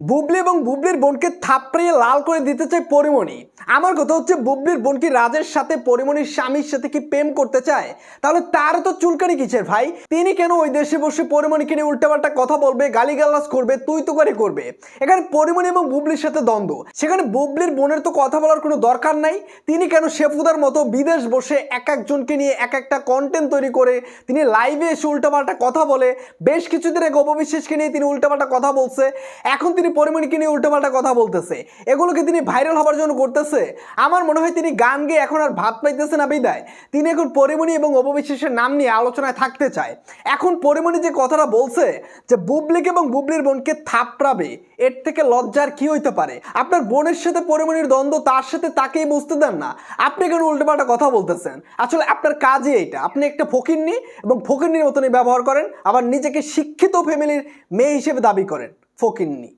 বুবলি এবং বুবলির বোনকে থাপড়িয়ে লাল করে দিতে চায় পরিমণি। আমার কথা হচ্ছে, বুবলির বোন কি রাজের সাথে পরিমণির স্বামীর সাথে কি প্রেম করতে চায়? তাহলে তারও তো চুলকানি কিসের ভাই? তিনি কেন ওই দেশে বসে পরিমণিকে নিয়ে উল্টাপাল্টা কথা বলবে, গালিগালাজ করবে, তুই তো করবে? এখানে পরিমণি এবং বুবলির সাথে দ্বন্দ্ব, সেখানে বুবলির বোনের তো কথা বলার কোনো দরকার নাই। তিনি কেন শেফুদার মতো বিদেশ বসে এক একজনকে নিয়ে এক একটা কন্টেন্ট তৈরি করে তিনি লাইভে এসে উল্টাপাল্টা কথা বলে? বেশ কিছুদিন আগে অপবিশ্বাসকে নিয়ে তিনি উল্টাপাল্টা কথা বলছে, এখন তিনি পরিমণিকে নিয়ে উল্টাপাল্টা কথা বলতেছে। এগুলোকে তিনি ভাইরাল হবার জন্য করতেছে। আমার মনে হয় তিনি গান গেয়ে এখন আর ভাত পাইতেছে না বিদায় তিনি এখন পরিমণি এবং অপবিশ্বাসের নাম নিয়ে আলোচনায় থাকতে চায়। এখন পরিমণি যে কথাটা বলছে যে বুবলিকে এবং বুবলির বোনকে থাপড়াবে, এর থেকে লজ্জার কি হইতে পারে? আপনার বোনের সাথে পরিমণির দ্বন্দ্ব, তার সাথে তাকেই বুঝতে দেন না, আপনি কেন উল্টোপাল্টা কথা বলতেছেন? আসলে আপনার কাজই এইটা, আপনি একটা ফকিন্নি এবং ফকিন্নির মতনই ব্যবহার করেন, আবার নিজেকে শিক্ষিত ফ্যামিলির মেয়ে হিসেবে দাবি করেন। ফকিন্নি।